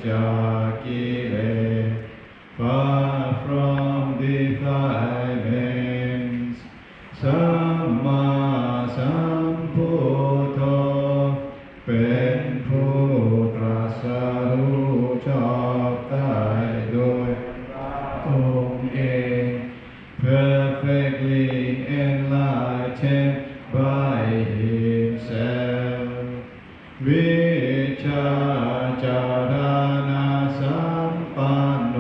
จากกิเลส far from defilements สัมมาสัมพุทโธเป็นผู้ตรัสรู้ชอบได้โดยองค์เอง perfectly enlightened by himself วิชาจารณะสัมปันโน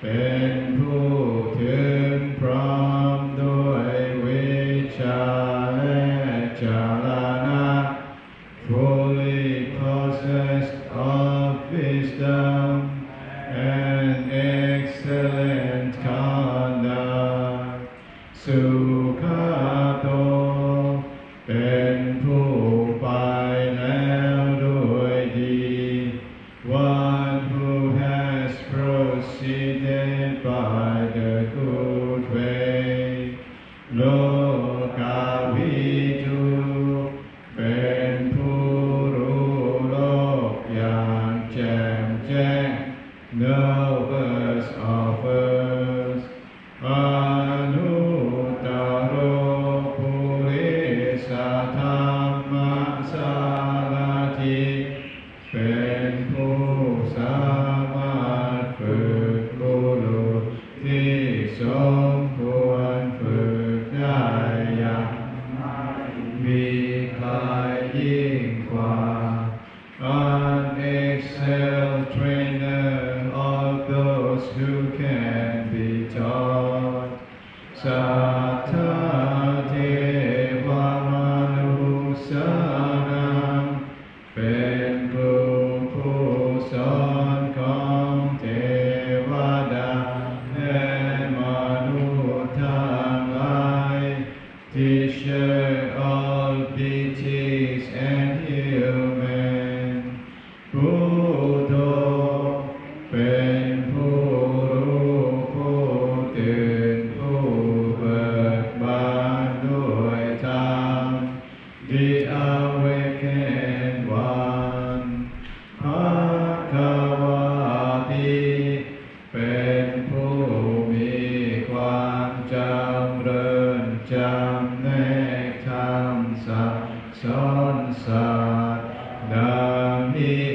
เป็นผู้ถึงพร้อมด้วยวิชาและจารณะ fully possessed of wisdom and excellent conduct สุขโตเป็นผู้ไปแล้วด้วยดี one who has proceeded by the good way โลกาวิทูเป็นผู้รู้โลกอย่างแจ่มแจ้ง knowers of us อนุตตโรปุริสธรรมสารถิเป็นผู้สามารถฝึกบุรุษที่สมควรฝึกได้อย่างไม่มีใครยิ่งกว่า an excellent trainer of those who can be taught สัทธาเทวมนุสานังเป็นผู้สอนของเทวดาและมนุษย์ทั้งหลาย teacher of deities and human พุทโธเป็นผู้รู้ผู้ตื่นผู้เบิกบานด้วยธรรม the awakened one ภควติเป็นผู้มีความจำเริญจำแนกธรรมสั่งสอนสัตว์ดังนี้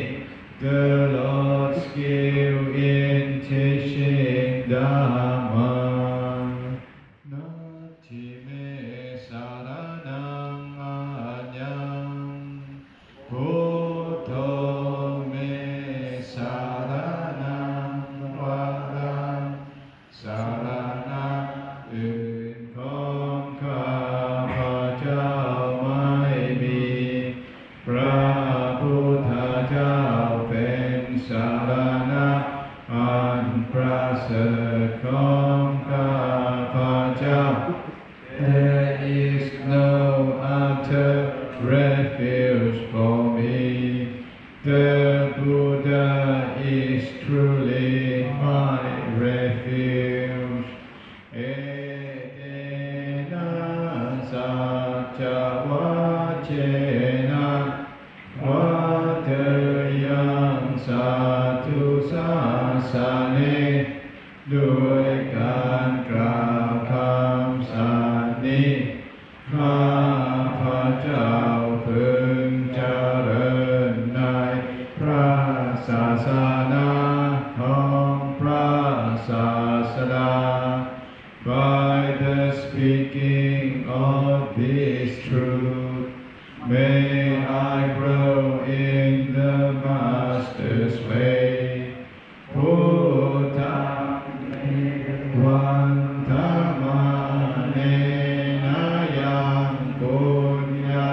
the Lord's skill in teaching Dhamma นัตถิเมสารนังอัญญังพุทโธเมสารนังวรังสารณะอื่นของข้าพเจ้าไม่มีพระพุทธเจ้าเป็นสารณะอันประเสริฐของข้าพเจ้า There is no other refuge for me. The Buddha is truly my refuge. เอเตนะสัจจวัชเชนะวัฏยังสัตถุสาสเนด้วยการกล่าวคำสัตย์นี้ข้าพเจ้าพึงเจริญในพระศาสนาของพระศาสดา By the speaking of this truth, may I grow in the Master's way. พุทธังวันธรรมาเนนะยังปุญญา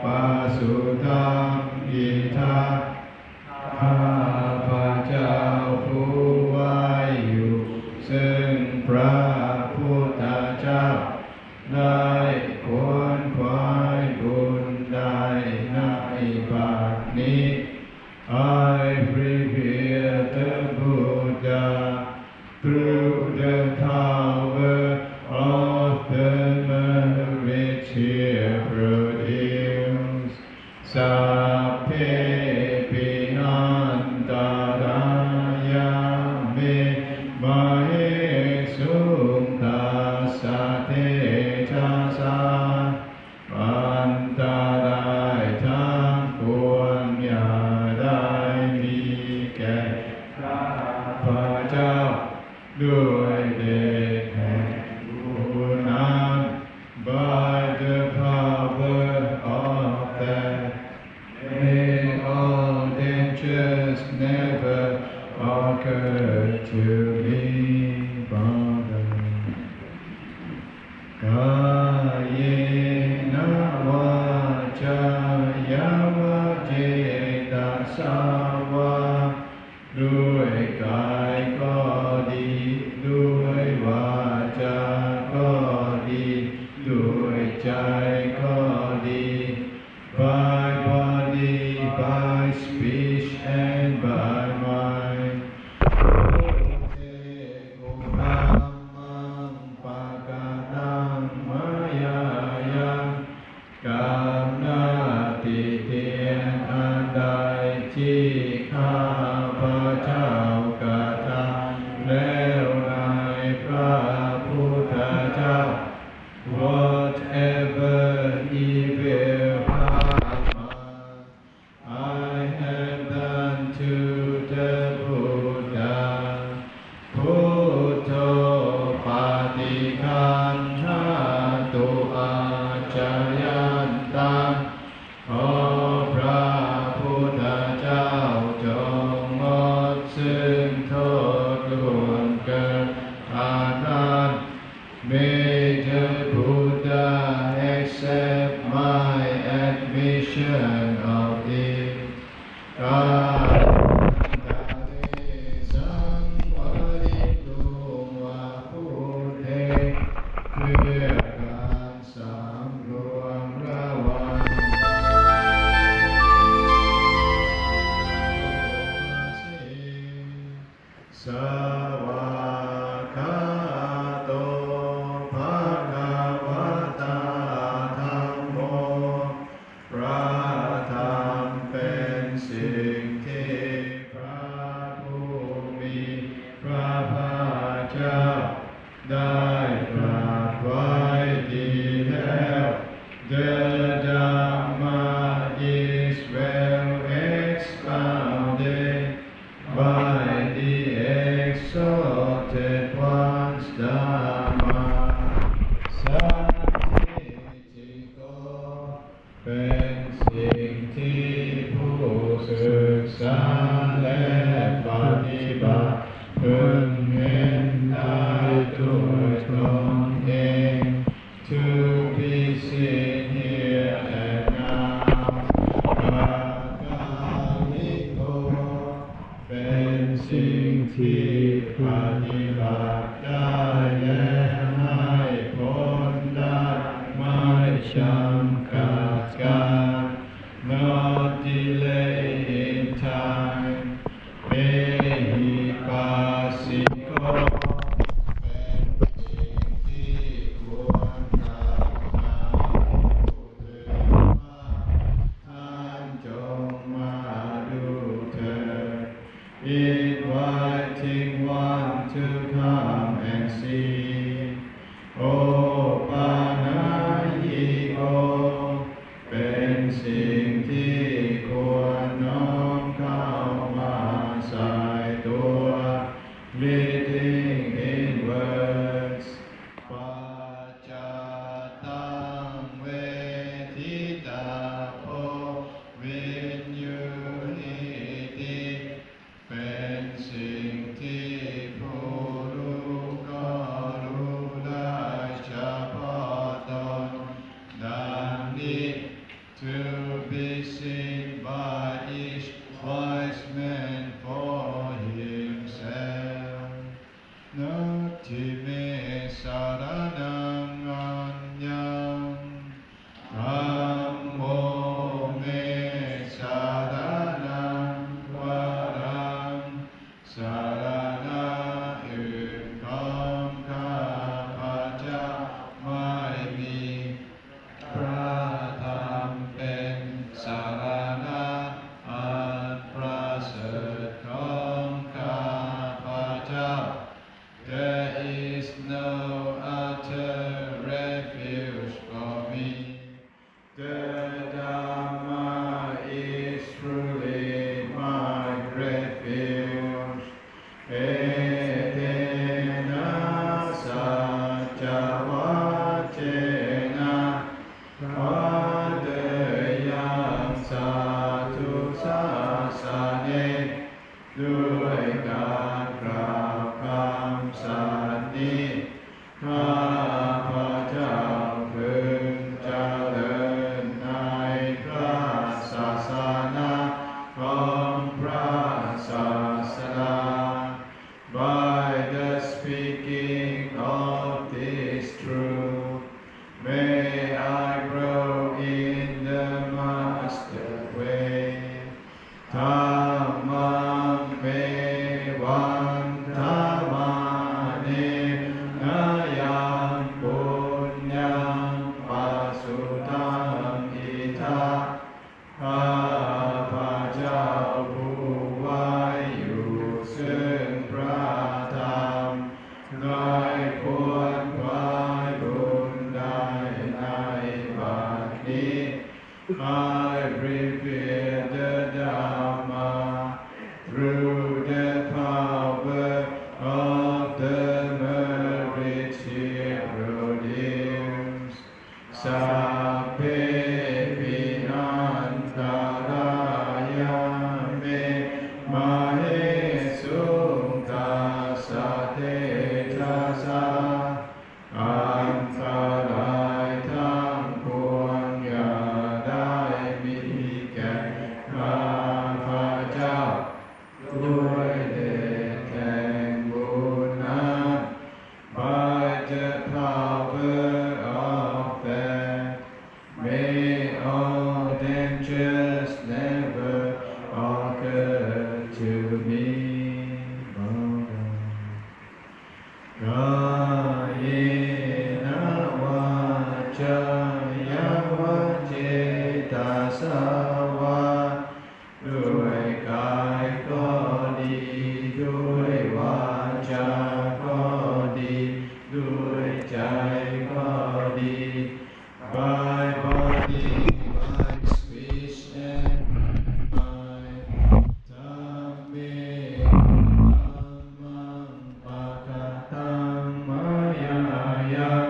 ปัสสุตังอิทังข้าพเจ้า ever occur to me, Father. Kayena vacaya vajetasawa ด้วยกายก็ดีด้วยวาจาก็ดีด้วยใจก็ดี by body by speech and by mind โอเทกุธัมมังปะกะนังมายายังกามนาติเตียนอันใดที่ข้าพระเจ้ากระทำแล้วในพระพุทธเจ้า whatever evil karma I have done to the Buddha พุทโธปฏิคันหาตุอาจายันตังขอพระพุทธเจ้าจงงดซึ่งโทษล่วงเกินอานันต์ May the Buddha accept my admission of it. กาสังวริตุวะพุทเทเพื่อการสำรวมระวังสวากขาโตภะคะวะตาธัมโมพระธรรมเป็นสิ่งที่พระผู้มีพระภาคเจ้าได้ตรัสไว้ดีแล้ว The Dhamma is well expounded by the exalted ones Dhamma สันทิฏฐิโกเป็นสิ่งที่ผู้ศึกษาและปฏิบัติพึงเห็นได้ด้วยตนเอง To be seen here and now ปาคาลิโกเป็นสิ่งที่ปฏิบัติได้และให้ผลได้ไม่จำกัดการ Not delay in time เมหิปัสสิโกเป็นสิ่งที่ควรกล่าวหาผู้อื่นว่าท่านจงมาดูเถิด Inviting one to come and see โอปานายิโกเป็นสิ่งที่ควรน้อมเข้ามาใส่ตัว Leading inwards ปัจจตังเวทิตาโพวิญญูหิติเป็นสิ่งที่ผู้รู้ก็รู้ได้เฉพาะตนดังนี้ To be seen by each wise man for himself. Nati me saranam anyam Dhammo me saranam varam Sarana อื่นของข้าพเจ้าไม่มีพระธรรมเป็นสารณะอันประเสริฐของข้าพเจ้า There is no other refuge for me. The Dhamma is truly my refuge. Etena sajja vacena Padayam satu sasane ด้ ด้วยการกล่าวคำสัตย์นี้ข้าพเจ้าพึงเจริญในพระศาสนาของพระศาสดา By the speaking of this truth, may I grow in the master way. ธรรมังเมวันธรรมานินายังปุญญังปัสสุตังอิทัสข้าพเจ้าผู้ไว้อยู่ซึ่งพระธรรมได้ควรไว้บุญได้ในบัดนี้ I prepare the Dhamma through the power of the merit here produced. Sabbe vinantaraya me mahe sutta sate tasa อันตรายทั้งปวงอย่าได้มีแก่ข้าพเจ้าด้วยเดชแห่งบุญนั้น By the power of that, may all dangers never occur to me. กายนวาจายาวเจตสาวาด้วยกายก็ดีด้วยวาจาก็ดีด้วยใจก็ดี By body, by speech and mind. ธัมเมธัมมังปะกะตังมายายัง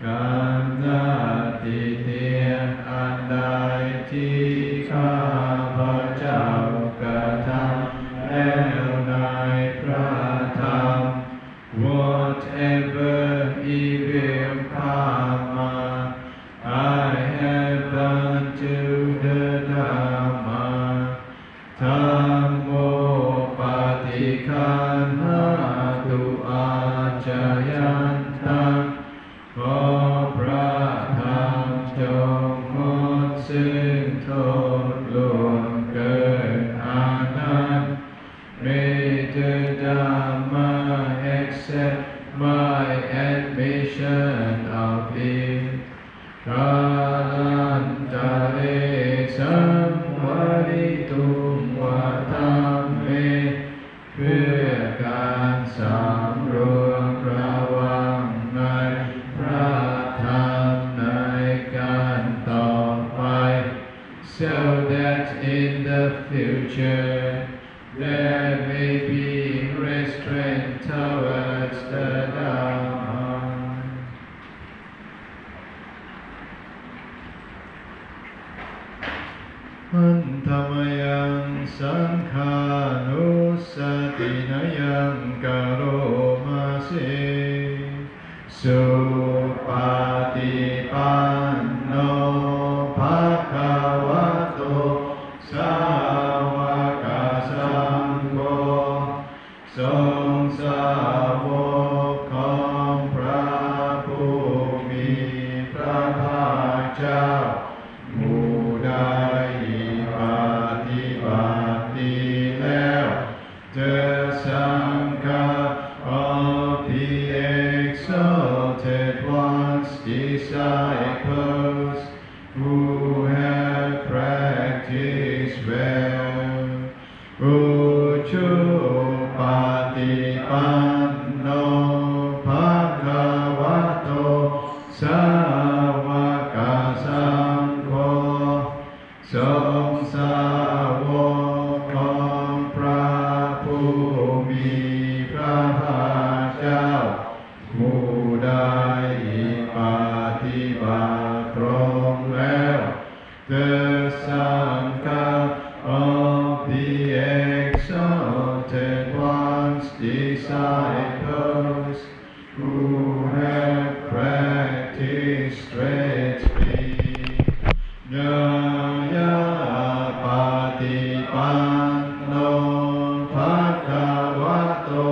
การงานที่เตียนอันใดที่ข้าพเจ้ากระทำแล้วในพระธรรม Whatever evil karma I have done to the Dhamma, Dhammo patikanhatu ajayantam ขอพระธรรมจงหมดสิ้นโทษล่วงเกินอานันต์ May the Dhamma accept my admission of it. กาลันตะเรสัมวริตุมวะธัมเมเพื่อการสำรวมระวังในพระธรรมในการต่อไป so that in the future there may be restraint towards the Dhamma. อันธรรมยังสังฆานุสตินยังกโรมาเสสุปฏิปันโนภะคะวะโตสาวกสังโฆทรงสาวกของพระผู้มีพระภาคเจ้าหมู่ใดปฏิบัติดีแล้ว The Sangha of the exalted ones, disciples who have practiced well. Uccu patipanno bhagavato sāvaka saṅgho ทรงสาวกของพระผู้มีพระภาคเจ้าผู้ใดปฏิบัติตรงแล้ว The Sangha of the exalted exalted ones, disciples who have practiced straight speech. Nyaya Patipanno Bhagavato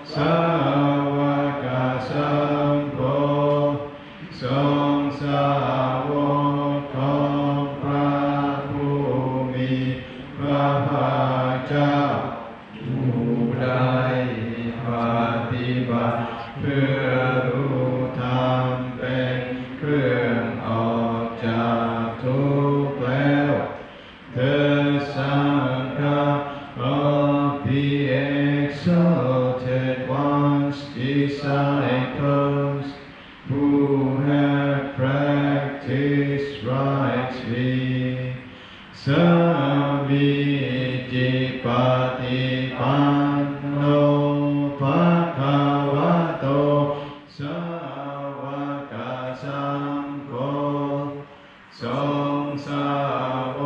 Sawaka Sangho ทรงสาวกของพระผู้มีพระภาคเจ้าผู้ใดปฏิบัติเพื่อรู้ธรรมเป็นเครื่องออกจากทุกข์แล้ว The Sangha of the exalted ones, disciples who have practiced rightly, Samviti Patipanno Bhagavato Sawaka Sangho ทรงสาว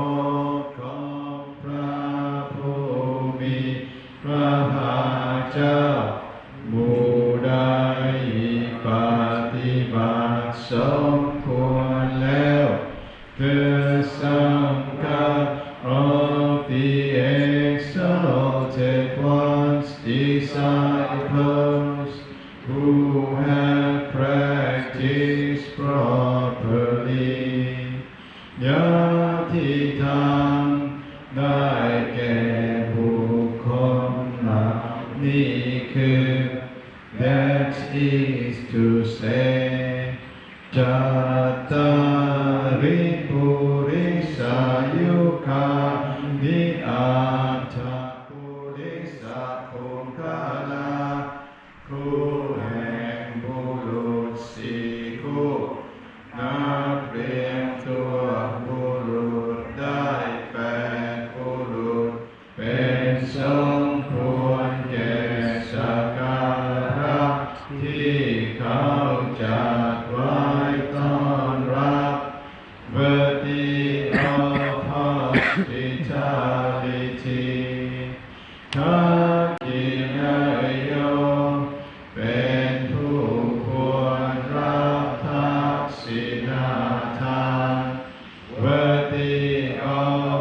กของพระผู้มีพระภาคเจ้าผู้ใดปฏิบัติสมควรแล้ว The Sangha of the exalted ones, disciples who have practiced properly, ญาติธรรมได้แก่บุคคลเหล่านี้คือ That is to say, จัตตาริปุริสายุคานิอัตถปุริสภูมิคาลาคู่แห่งบุรุษสี่คู่นับเรียงตัวบุรุษได้8บุรุษเป็นสมควรแก่สักการะที่เขาจัดไว้ต้อนรับ Worthy of hospitality ทักษิณโยเป็นผู้ควรรับทักษิณทาน Worthy of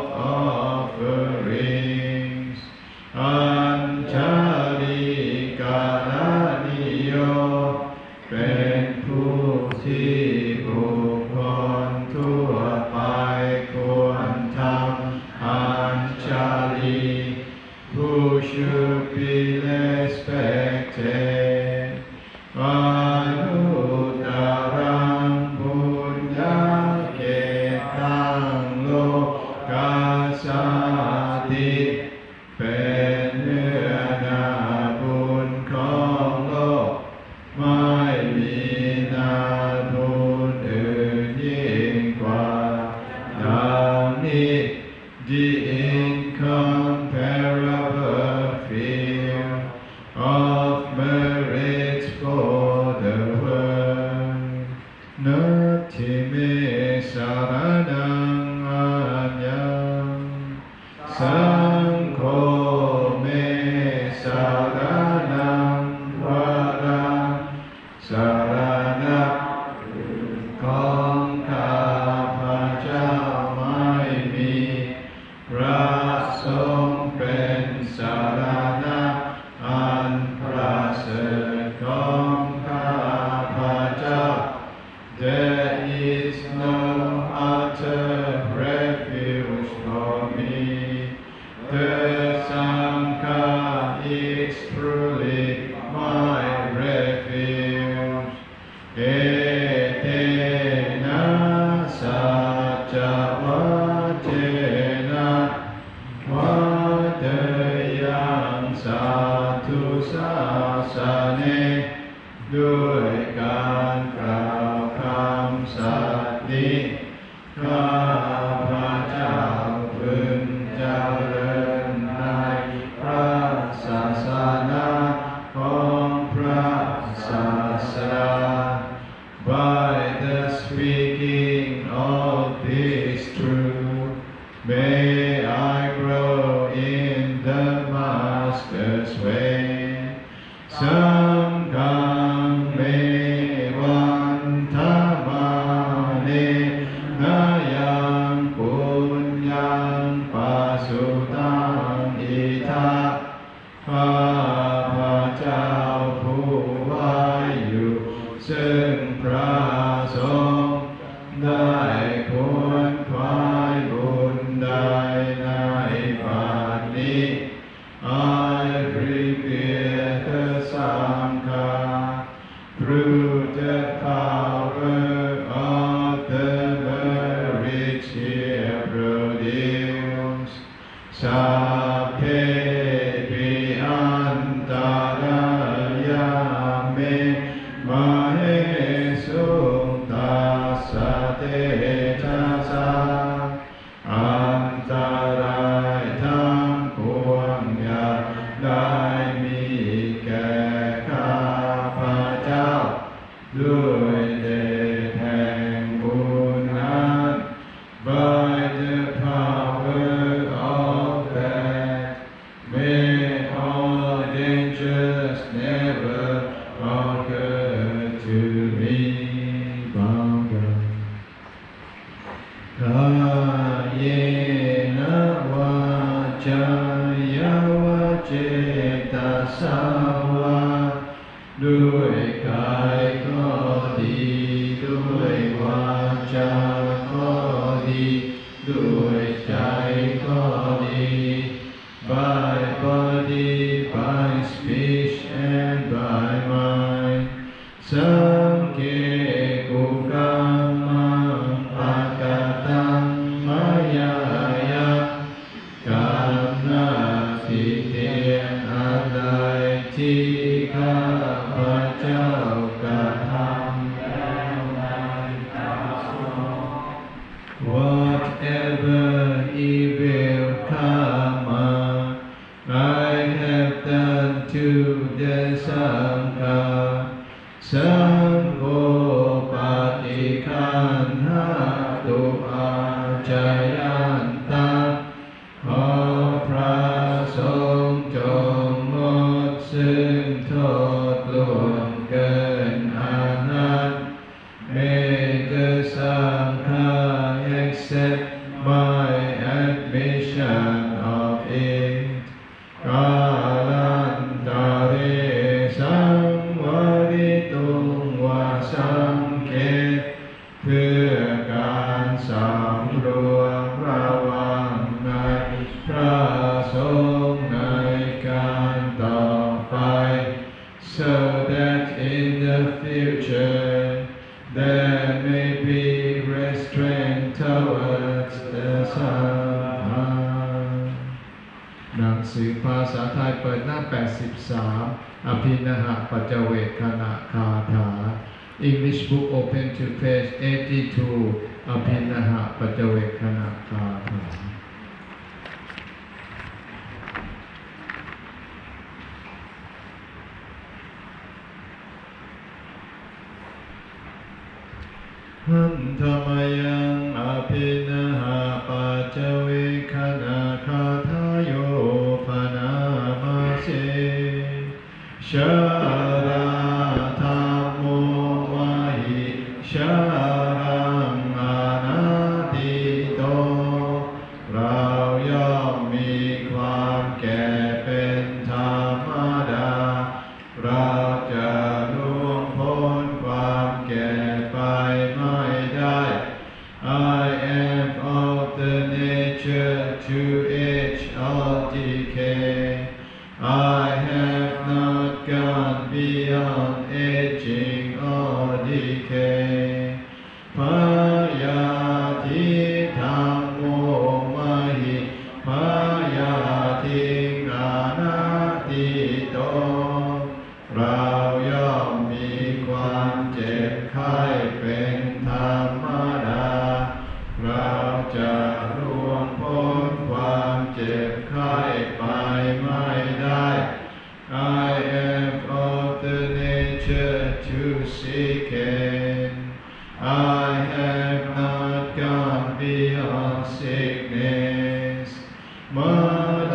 offerings อัญชลีกาลนิโยเป็นผู้ที่บุคคลทั่วไปควรทำอัญชลี Who should be respected อนุตตรังบุญญาเกตังโลกาสาติเป็นเนื้อนาบุญของโลกไม่มีนาบุญอื่นยิ่งกว่าดังนี้ The incomparable field of merit for the world นัตถิเมสารนังอัญญัง สังโฆเมสารนังวรังสารณะของข้าพเจ้าไม่มีพระสงฆ์เป็นสารณะอันประเสริฐของข้าพเจ้า There is no other refuge for me. The Sangha is truly my refuge. Etena sajja vajena vadayam satu sasane ด้วยการกล่าวคำสัตย์นี้ข้าพเจ้าพึงเจริญในพระศาสนาของพระศาสดา By the speaking of this truth, may I grow in the Master. พระเจ้าผู้ไว้อยู่ซึ่งพระสงฆ์ได้ควรควายบุญใดในบัดนี้ I prepare the Sankar through the power of the merit here produced. Sapphe piantara me mahesum tassate tassa antarai tham phuang ya dai mi keข้าพเจ้าด้วยเดชแห่งบุญนั้น by the power of that may all dangers never occur to me บังกันกายเนวาจายาวเจตสาวาด้วยกายก็ดีด้วยวาจาก็ดีด้วยใจก็ดี by body by speech and by mind สังเกกุกรรมังปะกตังมายายะกรรมหน้าที่เตียนอะไรที่ข้าพเจ้ากระทำแล้วนั้น Whatever evil karma I have done to the Sangha, Sangho patikanha tu ajayanta ขอพระสงฆ์จงงดซึ่งโทษล่วงเกินอานัต May the Sangha accept my admission of it. กาลันตาเรสังวริตุงวาสังเกตเพื่อการสำรวมระวังในพระสงฆ์ในการต่อไป so that in the future there may be restraint towards the Sangha หนังสือภาษาไทยเปิดหน้า 83 อภินหปัจจเวคขณคาถา English book open to page 82 อภินหปัจจเวคขณคาถาหันธรรมยังอภินหปัจจเวคขณคาถาโยปนามาเสชาราธรรมโมวะหิชารังอนัตติโตเราย่อมมีความแก่เป็นธรรมดาเราจะล่วงพ้นความแก่ไปไม่ได้ I am of the nature to age or decay. I have not gone beyond aging or decay. พยาธิธรรมโมมหิพยาธิอานัตติโตเราย่อมมีความเจ็บไข้เป็นธรรมดาเราจะล่วงพ้นความเจ็บไข้ไปไม่ได้ I am of the nature to seek it. I have not gone beyond sickness. มร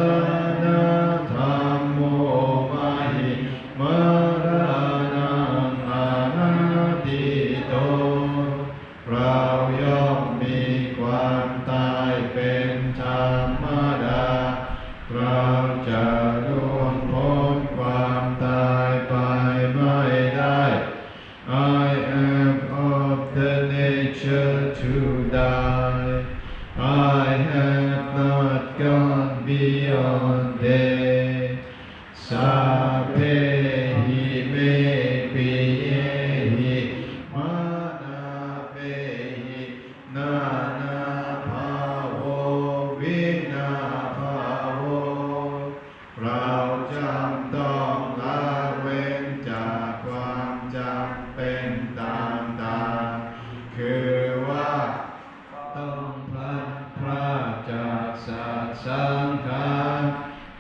ณะธรรมโมมหิมรณังอนัตติโตเราย่อมมีความตายเป็นธรรมดาเราจะล่วงพ้น สัพเพหิเมปิเยหิมานาเปหินานาภาโววินาภาโวเราจำต้องละเว้นจากความจำเป็นต่างๆคือว่าต้องพลัดพรากจากสัตว์สังขาร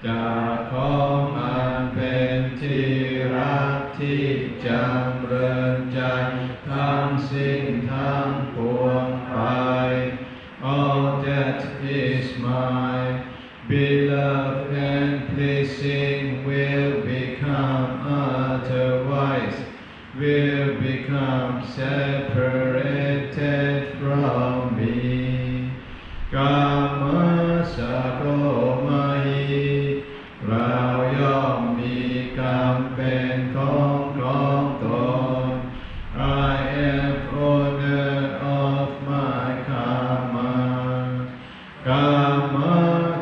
จากของอันเป็นที่รักที่จำเริญใจทั้งสิ้นทั้งปวงไป All that is mine beloved and pleasing will become otherwise will become separated from me กามสักโกมหิเราย่อมมีกรรมเป็นของตน I am owner of my karma กาม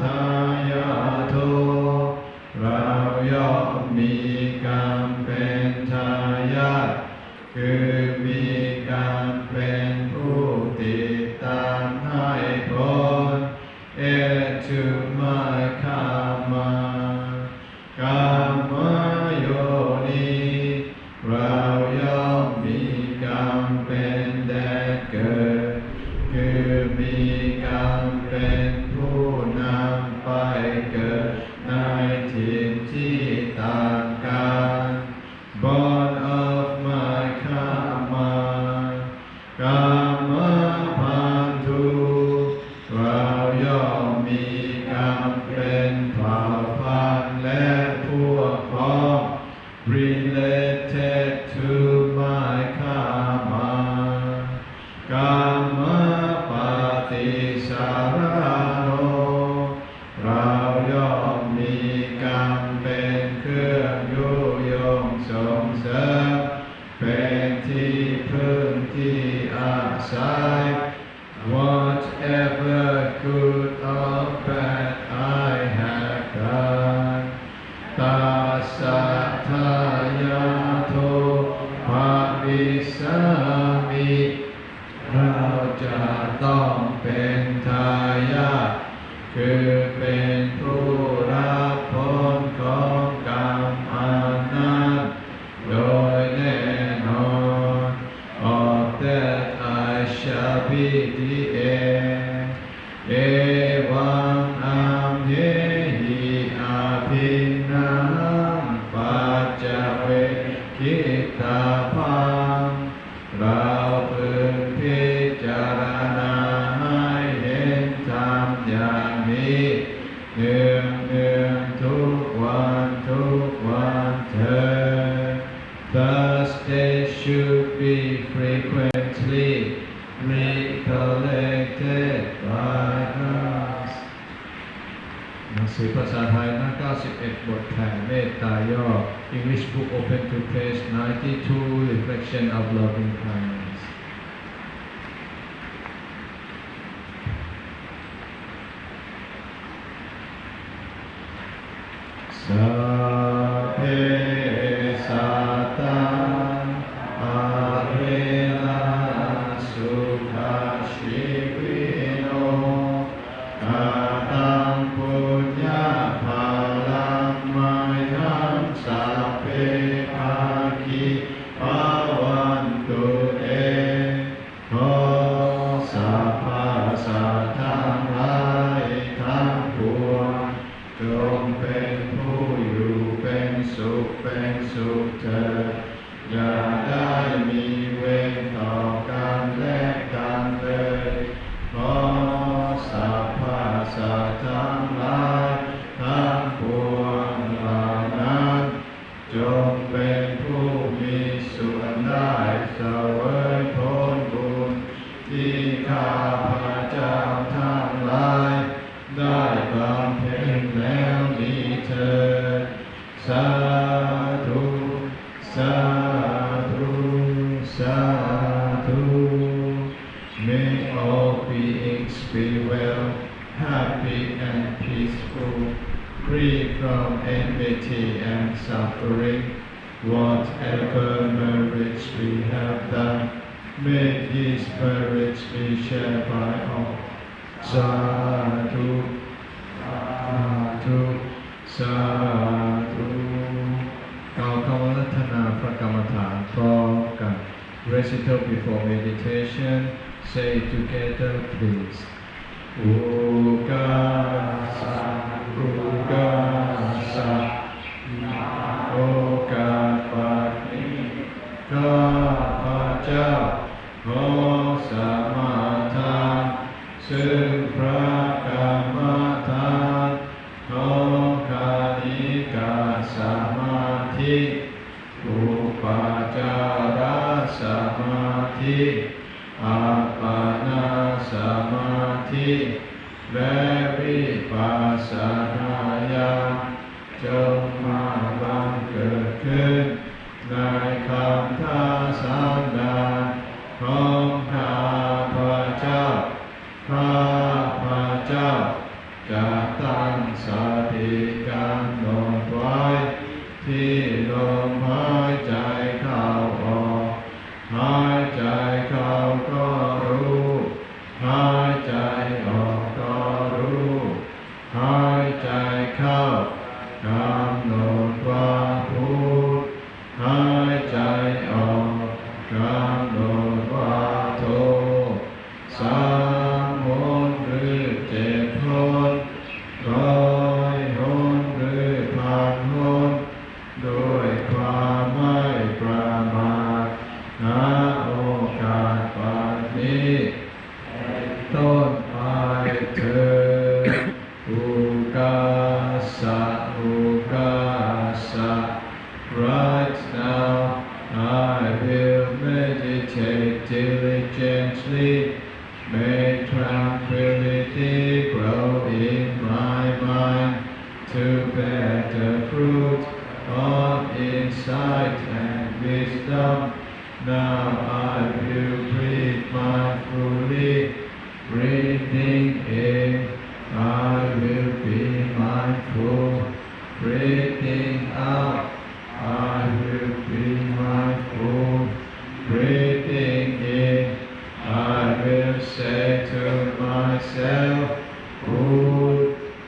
ทายาโทเราย่อมมีกรรมเป็นทายาทคือมีกรรมเป็นผู้ติดตามให้ผล to my karma กามโยนิเราย่อมมีกรรมเป็นแดนเกิดคือมีกรรมเป็นผู้นำไปเกิดในถิ่นที่ต่างกัน Born of my karma กามพันธุเราย่อมมีกรรมเป็นเผ่าพันธุ์และพวกพ้อง related to my karma กามปฏิสารโนเราย่อมมีกรรมเป็นเครื่องยุยงส่งเสริมเป็นที่พึ่งที่อาศัย Whatever good or bad I have done ตัสสะทายาโทภวิสสามิเราจะต้องเป็นทายาทคือเป็นผู้รับผลของกรรมอันนั้นโดยแน่นอน Of that I shall be the heir เอวังอัมเหหิอาภินังปัจจเวคิตาภังเราพึงพิจารณาให้เห็นธรรมอย่างนี้เนืองทุกวันเถิด Thus they should be frequently recollected by us หนังสือภาษาไทยหน้า91บทแผ่เมตตาย่อ English book open to page 92 Reflection of loving kindness สัพเพสัตตาอาเรนะสุขาชีวิโนกาตังปุญญาภาลังมัยหังสัพเพภาคิภาวันตุเตขอสัพพะสัตว์ทั้งหลายทั้งปวงจงเป็นผู้อยู่เป็นสุขเถิดอย่าได้มีเวรต่อกันและกันเลยขอสัพพะสัตว์ทั้งหลายทั้งปวงเหล่านั้นจงเป็นผู้มีส่วนได้เสวยผลบุญที่ข้าพเจ้าทั้งหลายได้บำเพ็ญแล้วนี้เถิดสาธุสาธุสาธุ May all beings be well, happy and peaceful. free from enmity and suffering. Whatever merits we have done, may these merits be shared by all. Sadhu, sadhu, sadhu. กล่าวคำอาราธนาพระกรรมฐานพร้อมกัน Recital before meditation. Say together, please. Ukasa, ukasa, okapati, kapajau, osamatan, ซึ่งพระกรรมฐานของคานิกาสมาธิอุปาจารสมาธิอัปปนาสมาธิและวิปัสสนาญาณจงมาบังเกิดขึ้นในขันธสันดานของข้าพเจ้าข้าพเจ้าจะตั้งสติกำหนดไว้ที่ลมหายใจเข้าออกหายใจเข้าก็รู้หายใจออกก็รู้หายใจเข้ากำหนดว่าพุทหายใจออกกำหนดว่าโทสามหนหรือ7 หน100 หนหรือ1,000 หนด้วยความไม่ประมาทณโอกาสบัดนี้ต้นไปเถิดอุกาสะอุกาสะ Right now I will meditate diligently. May tranquility grow in my mind to bear the fruit of insight and wisdom. Now I will breathe mindfully. Breathing in, I will be mindful. Breathing out, I will be mindful. Breathing in, I will say to myself, good.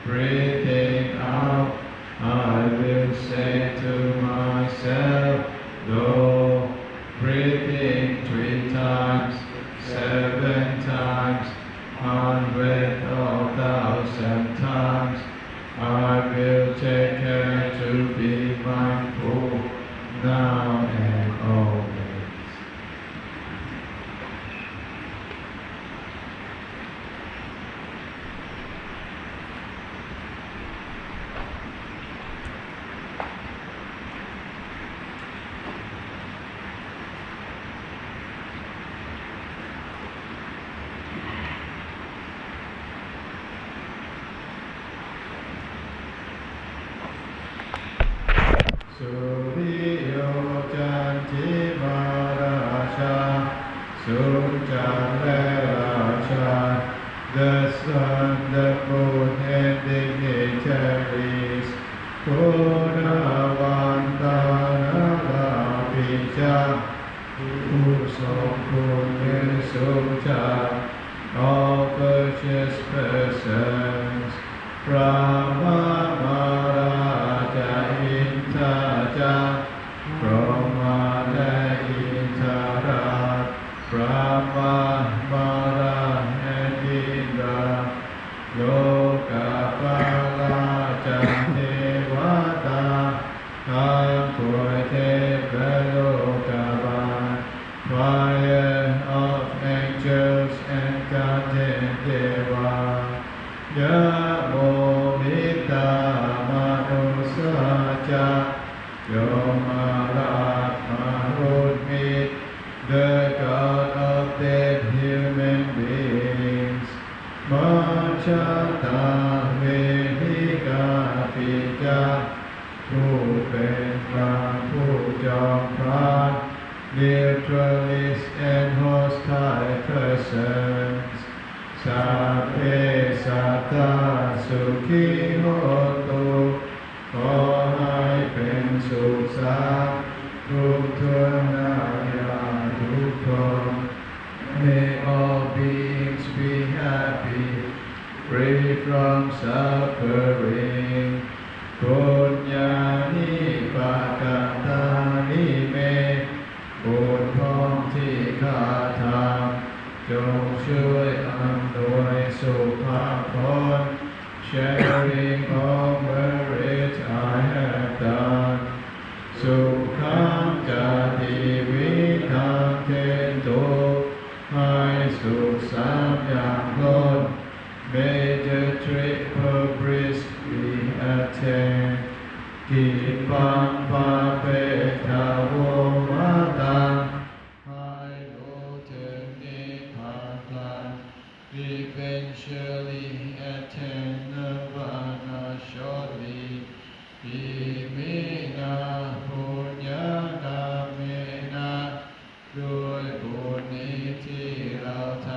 Breathing out, I will say to myself, low. Breathing 3 times, 7 times, 100 or 1,000 times. I will take care to be mindful now and always. Suriyo Janti Maharaja, Sujale Raja, the sun, the moon, and dignitaries, Purnavantana Labija, Usokunye Suja, all virtuous persons, Brahma Maharaja Intaja, Brahma Intara, Brahma Mara and Indra, Lokapala Jantevata, Ampurate Velokava, fire of angels and guardian Deva, Yamo Mita Manusaja, Yomarat Mahudmit, the God of dead human beings, Machata Vehika Pija, ผู้เป็นพระผู้จอมพระ neutralist and hostile persons, Sape Sata Sukhi Hotu, สุขังจติวิทังเทตุให้สุขสามอย่างล้น May the triple bliss be attained กิปังปะเปทาวมาตังให้รู้ถึงนิพพาน Eventually attain nirvana shortly อิมินาปุญญากรรมเมนะด้วยบุญนี้ที่เราท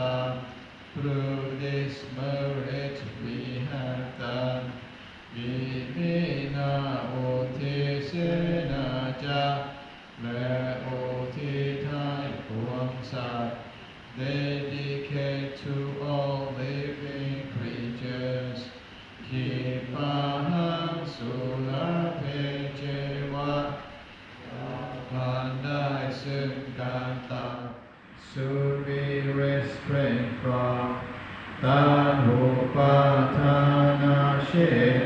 ำ Through this merit we have done อิมินาอุทิเสนาจะและอุทิศให้ปวงสัตว์ Dedicate to all living creatures ขีปาหังสุลเพเจวะผ่านได้ซึ่งการตัด Should we restrain from ตัณหุปาทานาเช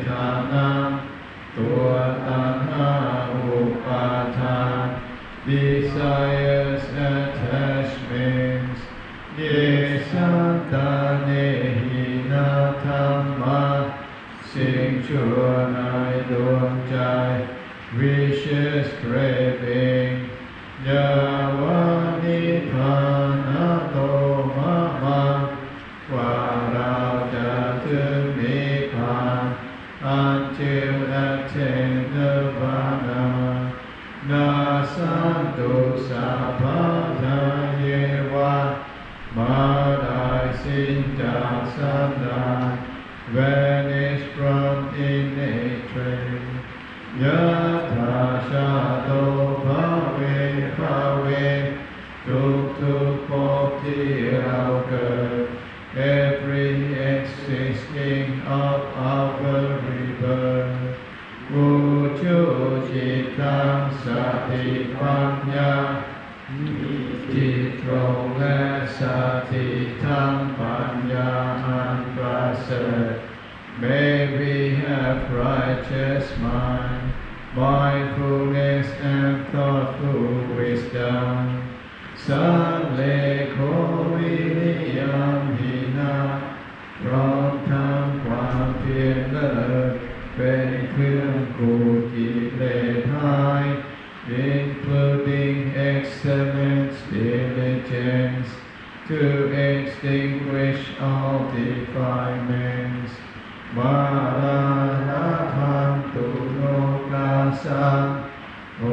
ทานังตัวตัณหาอุปาทาน Desires attachments เยสันตาเนหินาธัมมาสิ่งชั่วในดวงใจ Vicious craving ยาวานิพพานะโตมะมังว่าเราจะถึงนิพพาน Until attain nirvana นาสันตุสัพพะทาเยวะมาได้สิ้นจากสันดาน Vanish from innate trait ยะถาชาโตภะเวภะเวทุกภพที่เราเกิด Every existing of our rebirth อุจุจิตตังสติปัญญาจิตตรงและสติทั้งปัญญาอันประเสริฐ May we have righteous mind, mindfulness and thoughtful wisdom. สันเลโควิริยัมหินาพร้อมทำความเพียรเลิศเป็นเครื่องกูกิเลสหาย including excellent diligence to extinguish all defilements มาลานาทันตุโนกาสังโอ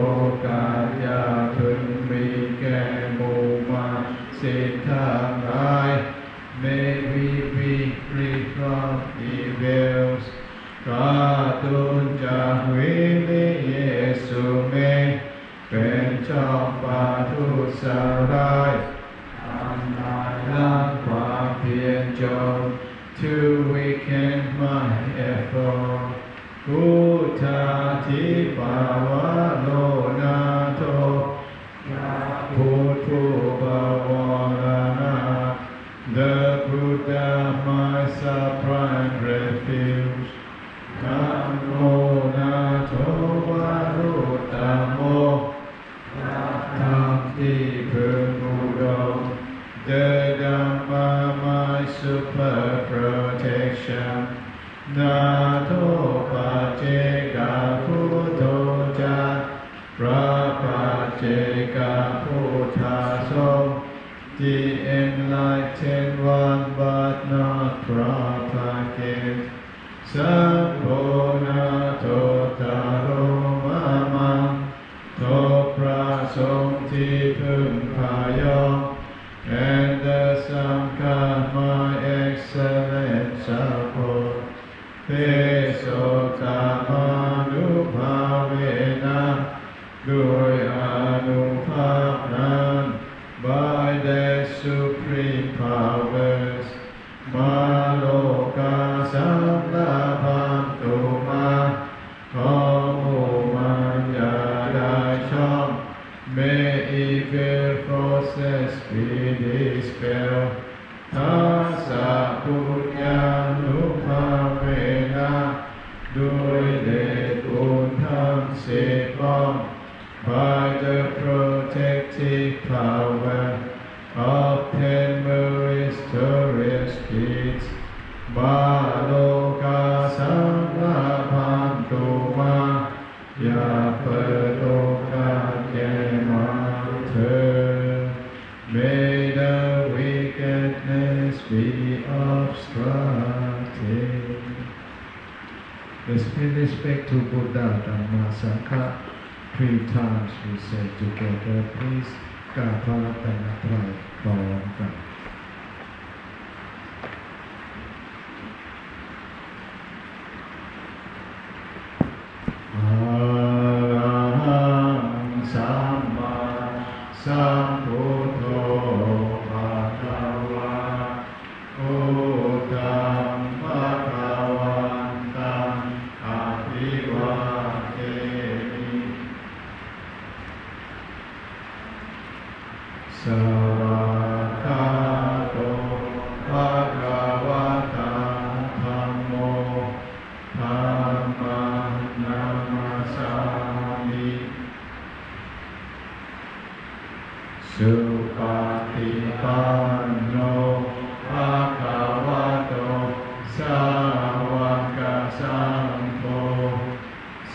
กาสอย่าพึงมีแก่หมู่มนุษย์สิ้นทั้งหลาย May we be free from evils พระตุนจากวิริเยสุเมเป็นจอมปาทุสร้ายทำลายล้างความเพียรจง To weaken my effort พุทธาทิปาวะโลนาโตพุทโธภวรณะ The Buddha my supreme refuge นะโมนาโถวะรุตตโมธรรมที่พึงอุดม The Dhamma my super protection นาโถปัจเจกพุทโธจาพระปัจเจกพุทธาสงฆ์ The enlightened one but not propagate สัมโพนาโทตาโรมะมังโทพระสงฆ์ที่พึงพายอม And the Sangha my excellent support เทโสตามานุภาเวนะด้วยอนุภาพนั้น By the supreme powers มาโลกาสัมลาภันตุมาขอหมู่มันอย่าได้ช่อง May evil forces be dispelled ทัสสะปุญญานุภาเวนะด้วยเดชบุญทั้งสิบป้อง by the protective power of 10 mysterious gifts มาโลกาสังฆพันตุมาอย่าเปิดโอกาสแก่มาเธอ May the wickedness be obstructed. Let's pay respect to Buddha, Dhamma, Sangha. 3 times we say together, please. กราบพระรัตนตรัยพร้อมกันสัมมาสัมพุทโธภะคะวะพุทธังภะคะวันตังอะภิวาเทมิสวากขาโตภะคะวะตาธัมโมธัมมังนามัสสามิสุปฏิปันโนภะคะวะโตสาวกสังโฆ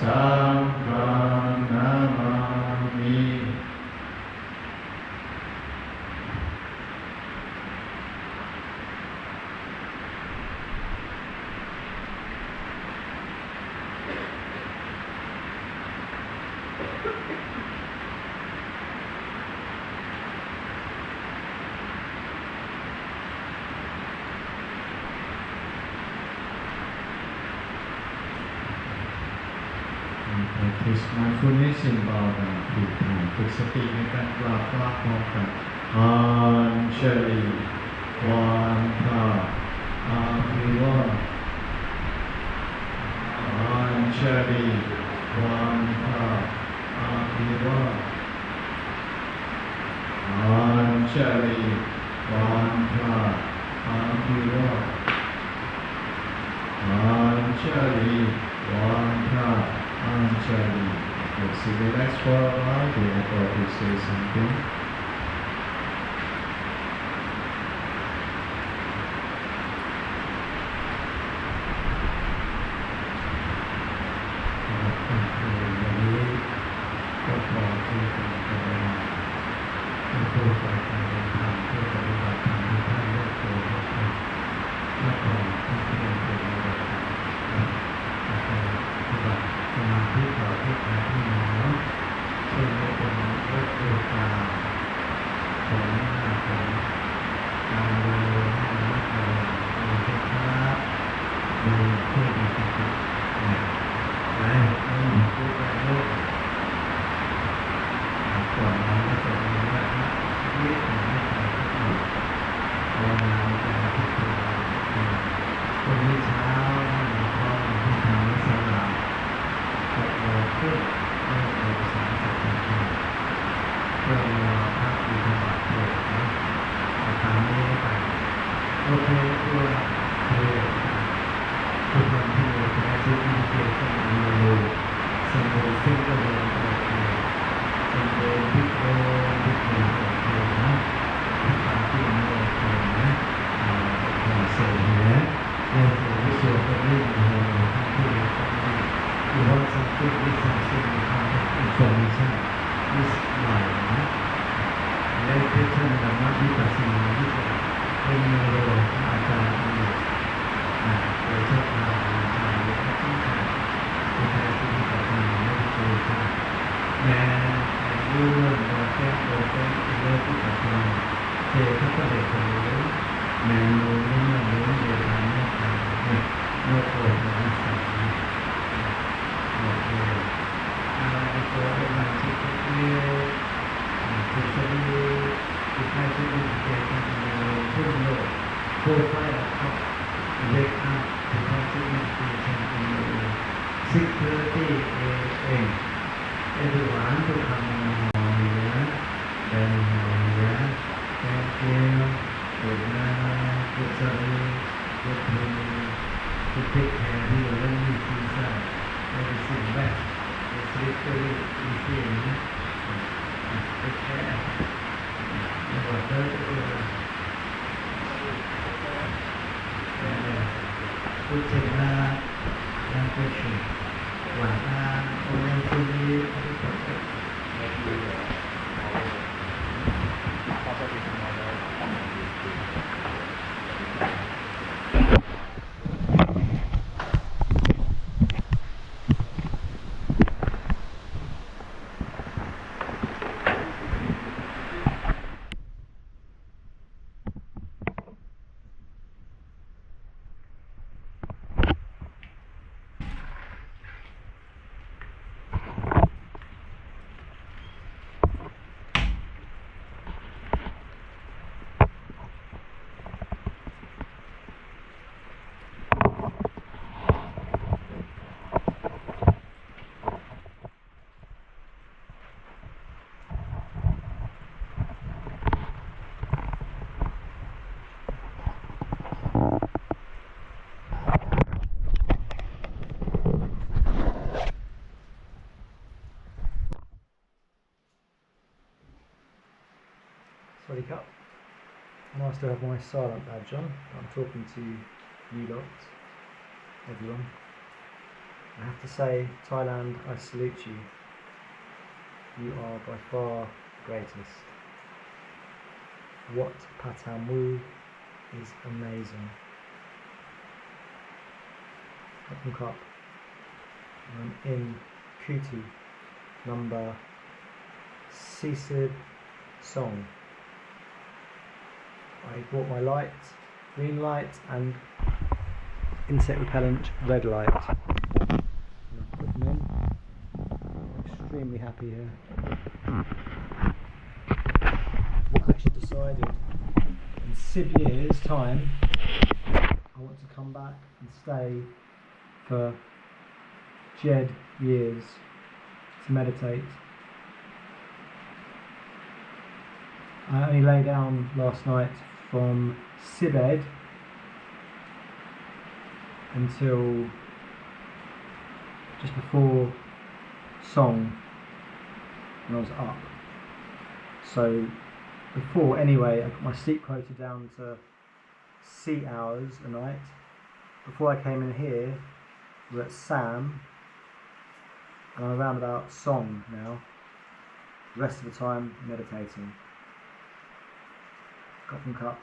สังฆังนามามิPractice mindfulness in Bhavana ฝึกฝึกสติในการกราบพระพร้อมกันอัญชลีวันทาอาภิวาทอัญชลีวันทาอาภิวาทอัญชลีวันทาอาภิวาทอัญชลีวันทาAnjali. Let's relax for a while. We are about to say something. Everything back. It's literally Sweaty Cup. And I still have my silent badge on. I'm talking to you lot, everyone. I have to say, Thailand, I salute you. You are by far the greatest. Wat Patamwu is amazing. Kapung Cup. I'm in Kutu, number Sisid Song. I bought my light, green light, and insect repellent red light. And I've put them in. I'm extremely happy here. I've actually decided in 6 years' time I want to come back and stay for Jed years to meditate. I only lay down last night from Sibed until just before Song when I was up. So before, anyway, I got my sleep quota down to 6 hours a night. Before I came in here, we were at Sam, and I'm around about Song now. The rest of the time, meditating. Kapung Cup.